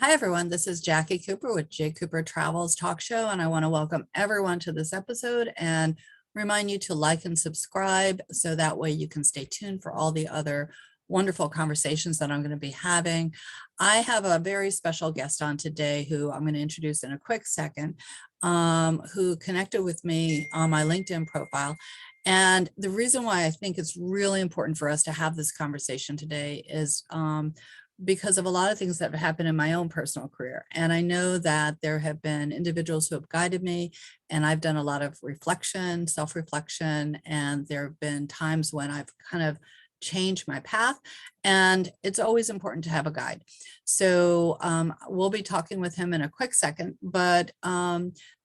Hi, everyone. This is Jacqui Cooper with JCooperTravels Talk Show, and I want to welcome everyone to this episode and remind you to like and subscribe so that way you can stay tuned for all the other wonderful conversations that I'm going to be having. I have a very special guest on today who I'm going to introduce in a quick second, who connected with me on my LinkedIn profile. And the reason why I think it's really important for us to have this conversation today is because of a lot of things that have happened in my own personal career. And I know that there have been individuals who have guided me, and I've done a lot of reflection, self-reflection, and there have been times when I've kind of changed my path, and it's always important to have a guide. So we'll be talking with him in a quick second, but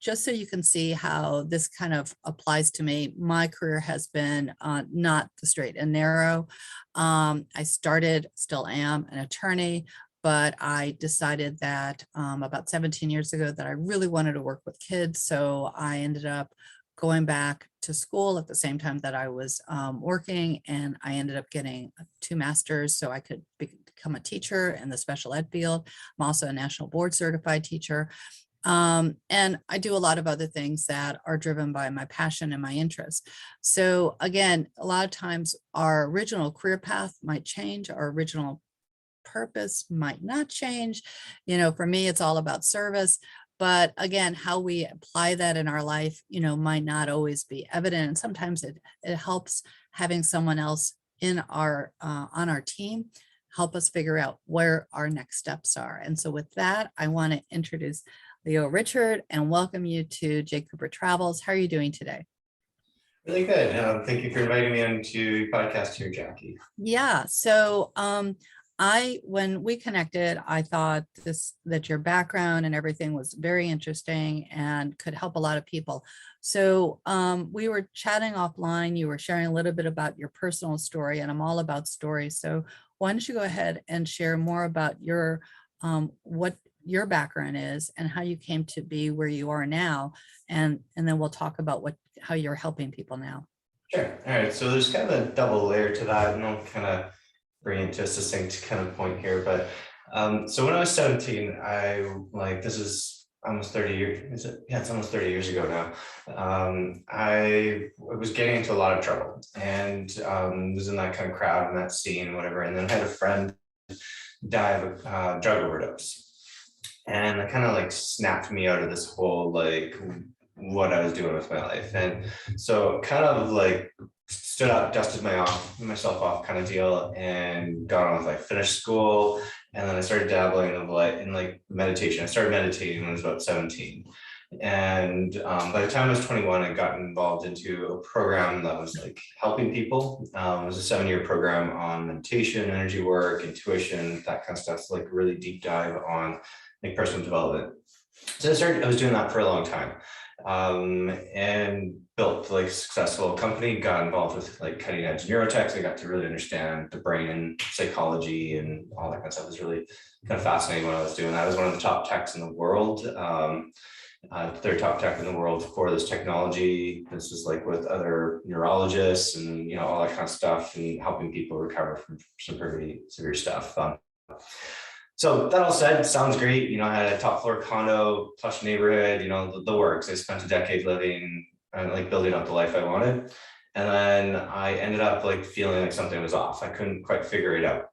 just so you can see how this kind of applies to me, my career has been not the straight and narrow. I started, still am, an attorney, but I decided that about 17 years ago that I really wanted to work with kids. So I ended up going back to school at the same time that I was working, and I ended up getting 2 masters so I could become a teacher in the special ed field. I'm also a national board certified teacher. And I do a lot of other things that are driven by my passion and my interest. So again, a lot of times our original career path might change, our original purpose might not change. You know, for me, it's all about service. But again, how we apply that in our life, you know, might not always be evident. And sometimes it helps having someone else in our on our team help us figure out where our next steps are. And so with that, I want to introduce Leo Richard and welcome you to J Cooper Travels. How are you doing today? Really good. Thank you for inviting me on to your podcast here, Jacqui. Yeah. So when we connected, I thought that your background and everything was very interesting and could help a lot of people. So we were chatting offline. You were sharing a little bit about your personal story, and I'm all about stories. So why don't you go ahead and share more about your what your background is and how you came to be where you are now, and then we'll talk about how you're helping people now. Sure. All right. So there's kind of a double layer to that, and I'll kind of bring it to a succinct kind of point here. But so when I was 17, this is almost 30 years. Is it? Yeah, it's almost 30 years ago now. I was getting into a lot of trouble and was in that kind of crowd and that scene, whatever. And then I had a friend die of a drug overdose. And it kind of like snapped me out of this whole like what I was doing with my life. And so kind of like stood up, dusted myself off kind of deal, and got on with like finished school. And then I started dabbling in like meditation. I started meditating when I was about 17. And by the time I was 21, I got involved into a program that was like helping people. It was a 7-year program on meditation, energy work, intuition, that kind of stuff. So like really deep dive on like personal development. So I was doing that for a long time, and built like a successful company, got involved with like cutting edge neurotech. I got to really understand the brain and psychology and all that kind of stuff. It was really kind of fascinating what I was doing. I was one of the top techs in the world, third top tech in the world for this technology. This was like with other neurologists and, you know, all that kind of stuff, and helping people recover from some pretty severe stuff. So that all said, sounds great. You know, I had a top floor condo, plush neighborhood, you know, the works. I spent a decade living and like building up the life I wanted. And then I ended up like feeling like something was off. I couldn't quite figure it out.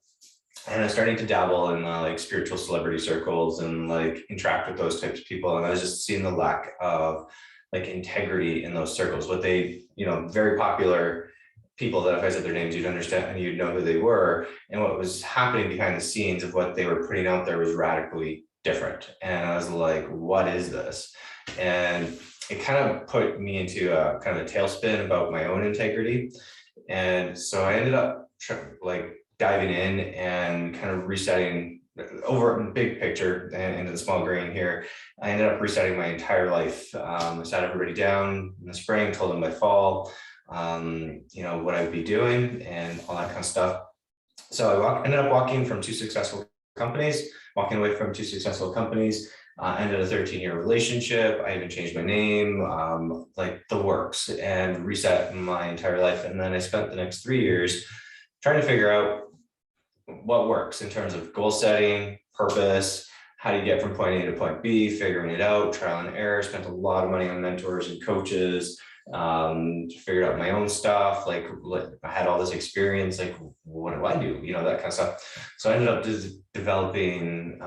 And I was starting to dabble in like spiritual celebrity circles and like interact with those types of people. And I was just seeing the lack of like integrity in those circles. What they, you know, very popular people that if I said their names, you'd understand and you'd know who they were. And what was happening behind the scenes of what they were putting out there was radically different. And I was like, what is this? And it kind of put me into a kind of a tailspin about my own integrity. And so I ended up like diving in and kind of resetting over big picture and into the small grain here. I ended up resetting my entire life. I sat everybody down in the spring, told them by fall, you know, what I'd be doing and all that kind of stuff. So I ended up walking away from two successful companies, ended a 13-year relationship. I even changed my name, like the works, and reset my entire life. And then I spent the next 3 years trying to figure out what works in terms of goal setting, purpose, how do you get from point A to point B, figuring it out, trial and error, spent a lot of money on mentors and coaches, figured out my own stuff. Like I had all this experience, like what do I do? That kind of stuff. So I ended up just developing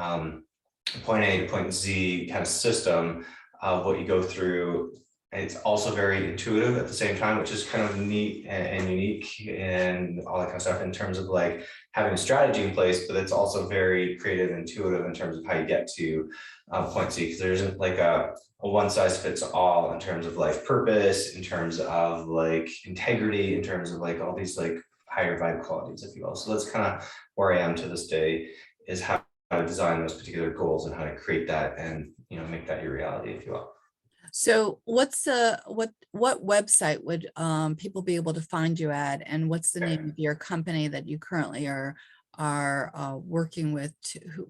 point A to point Z kind of system of what you go through. And it's also very intuitive at the same time, which is kind of neat and unique and all that kind of stuff in terms of like having a strategy in place, but it's also very creative and intuitive in terms of how you get to point C, because there isn't like a one size fits all in terms of life purpose, in terms of like integrity, in terms of like all these like higher vibe qualities, if you will. So that's kind of where I am to this day, is how to design those particular goals and how to create that and make that your reality, if you will. So what website would people be able to find you at, and what's the name of your company that you currently are working with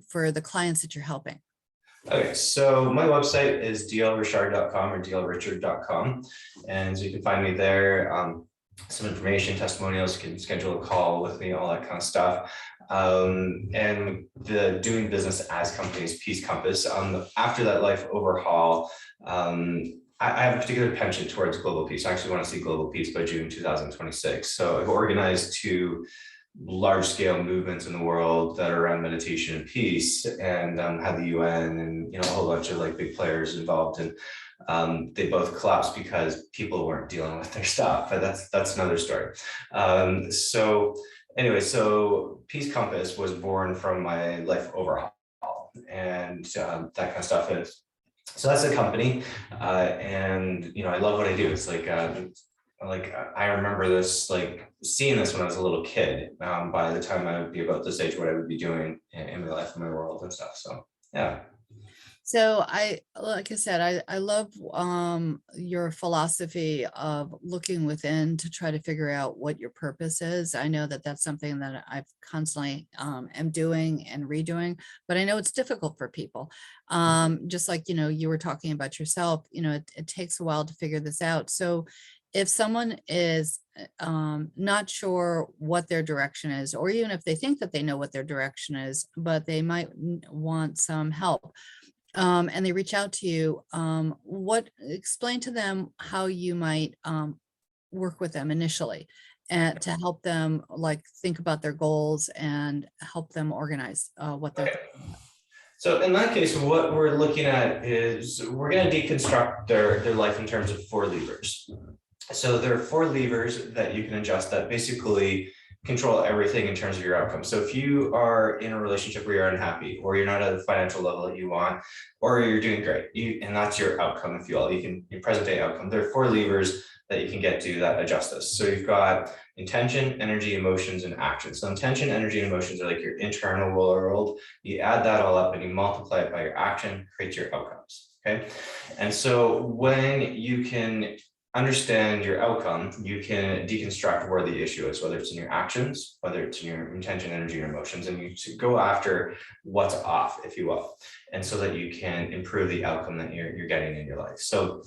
for the clients that you're helping? Okay, so my website is dlrichard.com or dlrichard.com, and so you can find me there. Some information, testimonials, you can schedule a call with me, all that kind of stuff. And the doing business as companies, Peace Compass. After that life overhaul, I have a particular penchant towards global peace. I actually want to see global peace by June 2026. So I've organized two large scale movements in the world that are around meditation and peace, and had the UN and a whole bunch of like big players involved, and they both collapsed because people weren't dealing with their stuff, but that's another story. So anyway, so Peace Compass was born from my life overhaul and that kind of stuff. So that's a company, and I love what I do. It's like I remember this, like seeing this when I was a little kid. By the time I would be about this age, what I would be doing in my life, in my world and stuff. So yeah. So like I said, I love your philosophy of looking within to try to figure out what your purpose is. I know that that's something that I've constantly am doing and redoing, but I know it's difficult for people. Just like, you were talking about yourself, it takes a while to figure this out. So if someone is not sure what their direction is, or even if they think that they know what their direction is, but they might want some help, and they reach out to you, explain to them how you might work with them initially and to help them like think about their goals and help them organize what they're thinking about. So in that case, what we're looking at is we're going to deconstruct their life in terms of 4 levers. So there are 4 levers that you can adjust that basically control everything in terms of your outcome. So if you are in a relationship where you're unhappy, or you're not at the financial level that you want, or you're doing great, and that's your outcome, if you will, your present day outcome. There are 4 levers that you can get to that adjust this. So you've got intention, energy, emotions, and action. So intention, energy, and emotions are like your internal world. You add that all up and you multiply it by your action, create your outcomes. Okay. And so when you can understand your outcome, you can deconstruct where the issue is, whether it's in your actions, whether it's in your intention, energy, or emotions, and you go after what's off, if you will, and so that you can improve the outcome that you're getting in your life. So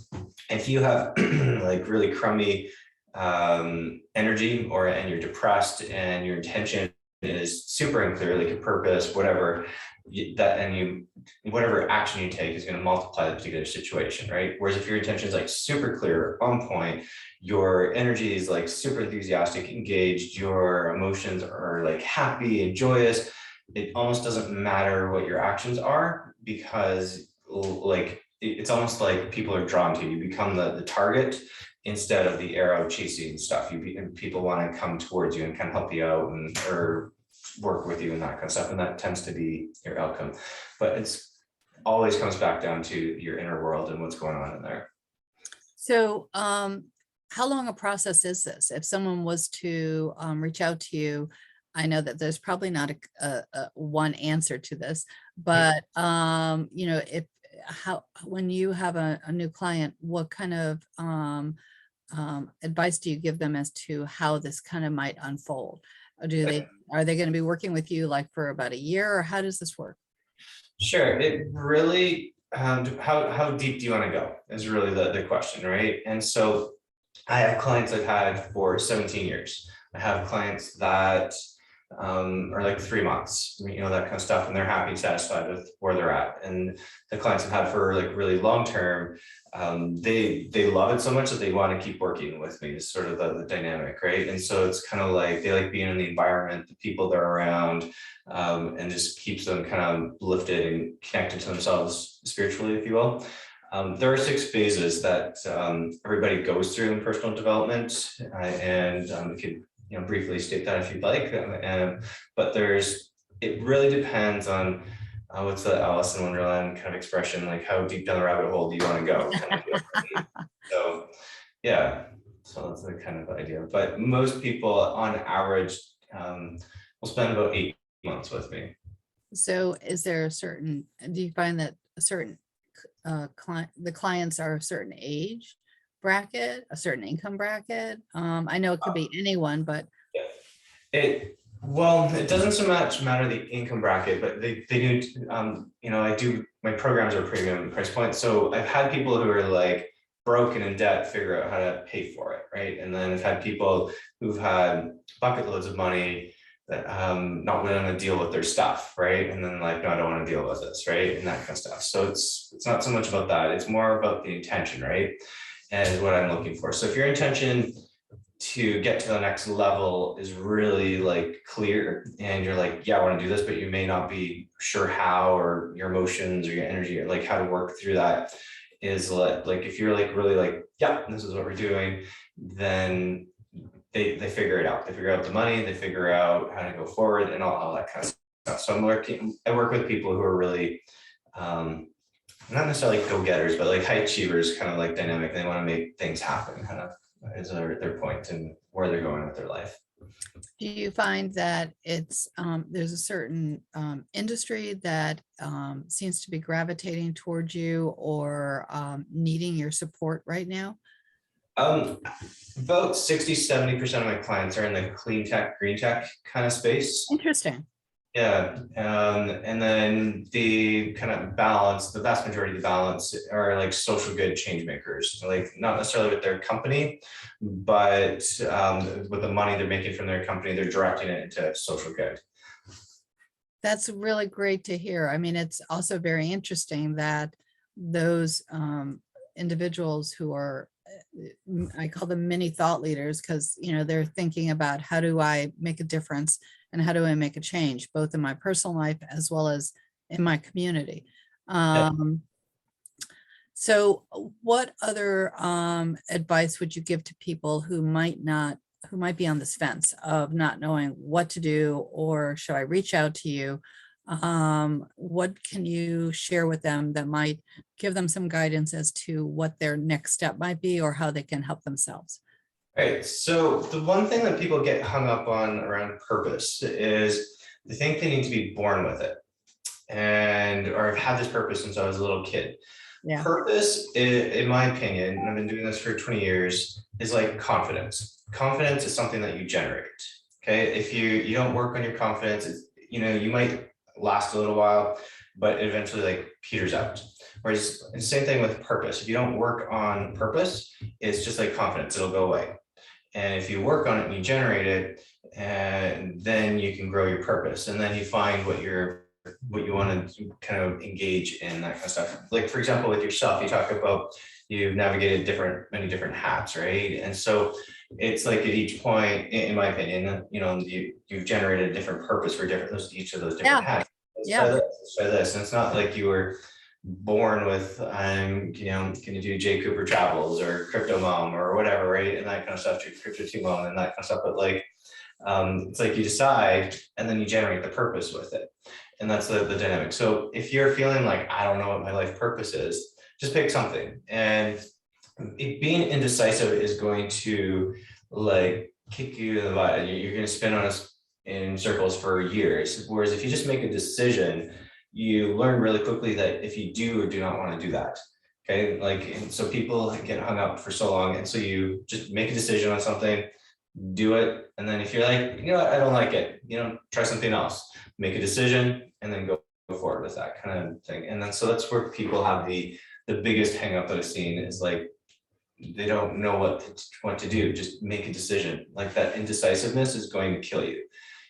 if you have like really crummy energy, and you're depressed, and your intention is super unclear, like a purpose, whatever, whatever action you take is going to multiply the particular situation, right? Whereas if your intention is like super clear, on point, your energy is like super enthusiastic, engaged, your emotions are like happy and joyous, it almost doesn't matter what your actions are, because like it's almost like people are drawn to you. You become the target instead of the arrow chasing stuff. And people want to come towards you and kind of help you out or work with you and that kind of stuff, and that tends to be your outcome. But it's always comes back down to your inner world and what's going on in there. So how long a process is this? If someone was to reach out to you, I know that there's probably not a one answer to this, but when you have a new client, what kind of advice do you give them as to how this kind of might unfold? Are they going to be working with you like for about a year, or how does this work? Sure. It really, how deep do you want to go is really the question, right? And so I have clients I've had for 17 years. I have clients that or like 3 months, that kind of stuff, and they're happy and satisfied with where they're at. And the clients I've had for like really long term, they love it so much that they want to keep working with me. Is sort of the dynamic, right? And so it's kind of like they like being in the environment, the people they're around, and just keeps them kind of lifted and connected to themselves spiritually, if you will. There are 6 phases that everybody goes through in personal development, and we could briefly state that if you'd like. But it really depends on what's the Alice in Wonderland kind of expression, like how deep down the rabbit hole do you want to go? Kind of deal. So yeah, so that's the kind of idea. But most people on average will spend about 8 months with me. So is there do you find that a certain the clients are a certain age bracket, a certain income bracket? I know it could be anyone, but it doesn't so much matter the income bracket, but they do. I do, my programs are premium price point, so I've had people who are like broken in debt figure out how to pay for it, right? And then I've had people who've had bucket loads of money that not willing to deal with their stuff, right? And then like, no, I don't want to deal with this, right? And that kind of stuff. So it's not so much about that. It's more about the intention, right? And what I'm looking for. So if your intention to get to the next level is really like clear, and you're like, yeah, I want to do this, but you may not be sure how, or your emotions or your energy, or like how to work through that, is like if you're like really like, yeah, this is what we're doing, then they figure it out. They figure out the money, they figure out how to go forward, and all that kind of stuff. So I work with people who are really not necessarily go-getters, but like high achievers, kind of like dynamic. They want to make things happen, kind of is their point and where they're going with their life. do you find that it's there's a certain industry that seems to be gravitating towards you, or needing your support right now? About 60-70% of my clients are in the clean tech, green tech kind of space. Interesting. Yeah, and then the kind of balance, the vast majority of the balance are like social good change makers, like not necessarily with their company, but with the money they're making from their company, they're directing it into social good. That's really great to hear. I mean, it's also very interesting that those individuals who are, I call them mini thought leaders, because they're thinking about how do I make a difference and how do I make a change, both in my personal life as well as in my community. So what other advice would you give to people who might be on this fence of not knowing what to do, or should I reach out to you? What can you share with them that might give them some guidance as to what their next step might be, or how they can help themselves? Right. So the one thing that people get hung up on around purpose is they think they need to be born with it, or I've had this purpose since I was a little kid. Yeah. Purpose, in my opinion, and I've been doing this for 20 years, is like confidence. Confidence is something that you generate. Okay. If you don't work on your confidence, you might last a little while, but it eventually like peters out. Whereas the same thing with purpose. If you don't work on purpose, it's just like confidence, it'll go away. And if you work on it and you generate it, and then you can grow your purpose, and then you find what you want to kind of engage in, that kind of stuff. Like for example, with yourself, you talk about you've navigated many different hats, right? And so it's like at each point, in my opinion, you've generated a different purpose for each of those different hats. Yeah. Try this. And it's not like you were born with I'm going to do JCooperTravels or CryptoMom or whatever, right? And that kind of stuff, Crypto2Mom and that kind of stuff. But like it's like you decide and then you generate the purpose with it. And that's the dynamic. So if you're feeling like I don't know what my life purpose is, just pick something. And being indecisive is going to like kick you in the butt, and you're going to spin on us in circles for years. Whereas if you just make a decision, you learn really quickly that if you do or do not want to do that. Okay. And so people get hung up for so long. And so you just make a decision on something, do it. And then if you're like, what, I don't like it, try something else, make a decision, and then go forward with that kind of thing. And then, so that's where people have the biggest hang up that I've seen is like, they don't know what to do. Just make a decision. Like that indecisiveness is going to kill you.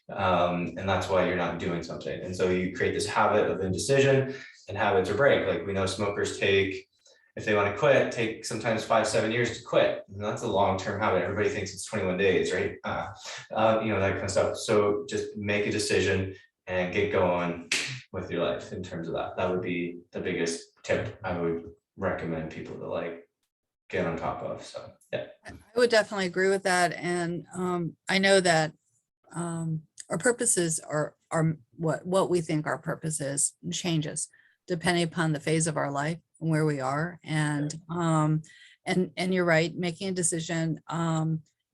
And that's why you're not doing something. And so you create this habit of indecision, and habits are break. Like we know smokers take, if they want to quit, take sometimes 5-7 years to quit. And that's a long-term habit. Everybody thinks it's 21 days, right? That kind of stuff. So just make a decision and get going with your life in terms of that. That would be the biggest tip I would recommend people to like get on top of. So yeah. I would definitely agree with that. And I know that our purposes are what we think our purpose is changes depending upon the phase of our life and where we are. And you're right, making a decision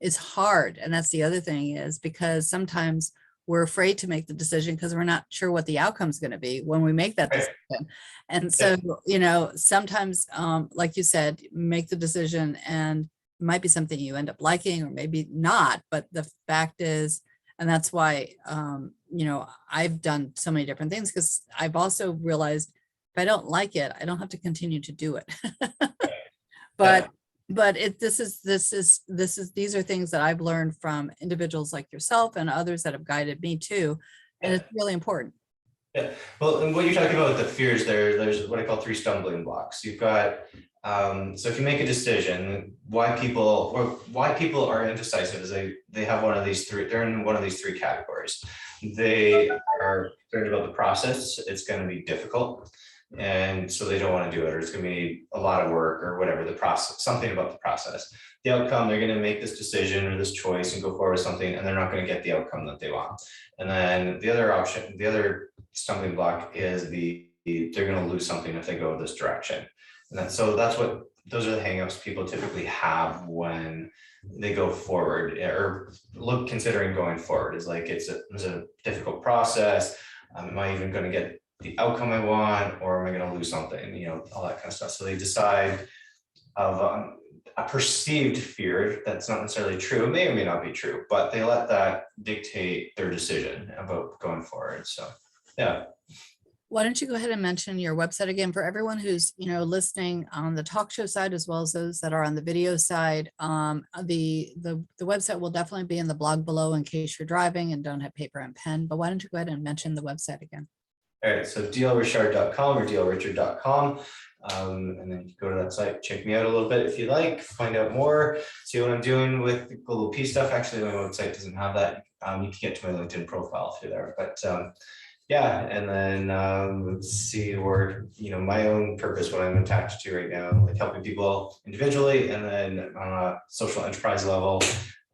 is hard. And that's the other thing, is because sometimes we're afraid to make the decision because we're not sure what the outcome is going to be when we make that decision. And so, sometimes, like you said, make the decision and it might be something you end up liking or maybe not. But the fact is, and that's why, I've done so many different things, because I've also realized if I don't like it, I don't have to continue to do it. But these are things that I've learned from individuals like yourself and others that have guided me too. And it's really important. Yeah, well, and what you're talking about with the fears, there's what I call 3 stumbling blocks. You've got, so if you make a decision, why people are indecisive is they have one of these 3, they're in one of these 3 categories. They are concerned about the process, it's going to be difficult, and so they don't want to do it, or it's going to be a lot of work or whatever, the process, something about the process. The outcome, they're going to make this decision or this choice and go forward with something, and they're not going to get the outcome that they want. And then the other option, the other stumbling block is they're going to lose something if they go this direction. And those are the hangups people typically have when they go forward or considering going forward, is like, it's a difficult process. Am I even going to get the outcome I want, or am I going to lose something, all that kind of stuff. So they decide of a perceived fear that's not necessarily true. It may or may not be true, but they let that dictate their decision about going forward. So yeah. Why don't you go ahead and mention your website again for everyone who's, listening on the talk show side, as well as those that are on the video side. The website will definitely be in the blog below in case you're driving and don't have paper and pen, but why don't you go ahead and mention the website again? All right, so dlrichard.com or dlrichard.com. And then you go to that site, check me out a little bit if you like, find out more, see what I'm doing with the global peace stuff. Actually, my website doesn't have that. You can get to my LinkedIn profile through there, but yeah, and then let's see where, my own purpose, what I'm attached to right now, like helping people individually, and then on a social enterprise level,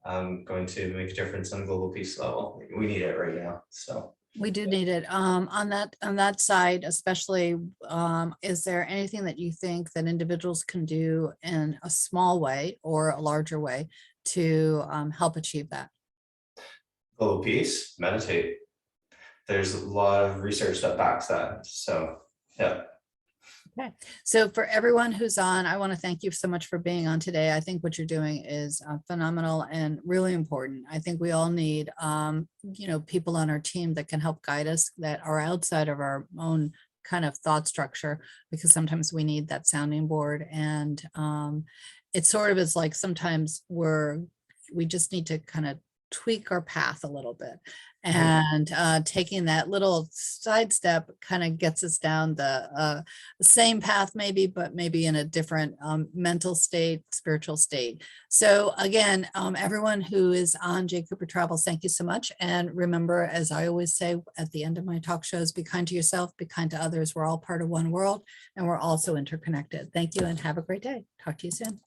I'm going to make a difference on global peace level. We need it right now, so. We do need it. On that side, especially, is there anything that you think that individuals can do in a small way or a larger way to help achieve that? Global peace, meditate. There's a lot of research that backs that. So yeah. Okay, so for everyone who's on, I want to thank you so much for being on today. I think what you're doing is phenomenal and really important. I think we all need, people on our team that can help guide us, that are outside of our own kind of thought structure, because sometimes we need that sounding board. And it sort of is like sometimes we just need to kind of tweak our path a little bit, and taking that little sidestep kind of gets us down the same path maybe, but maybe in a different mental state, spiritual state. So again, everyone who is on J Cooper Travels, thank you so much. And remember, as I always say at the end of my talk shows, be kind to yourself, be kind to others. We're all part of one world, and we're also interconnected. Thank you and have a great day. Talk to you soon.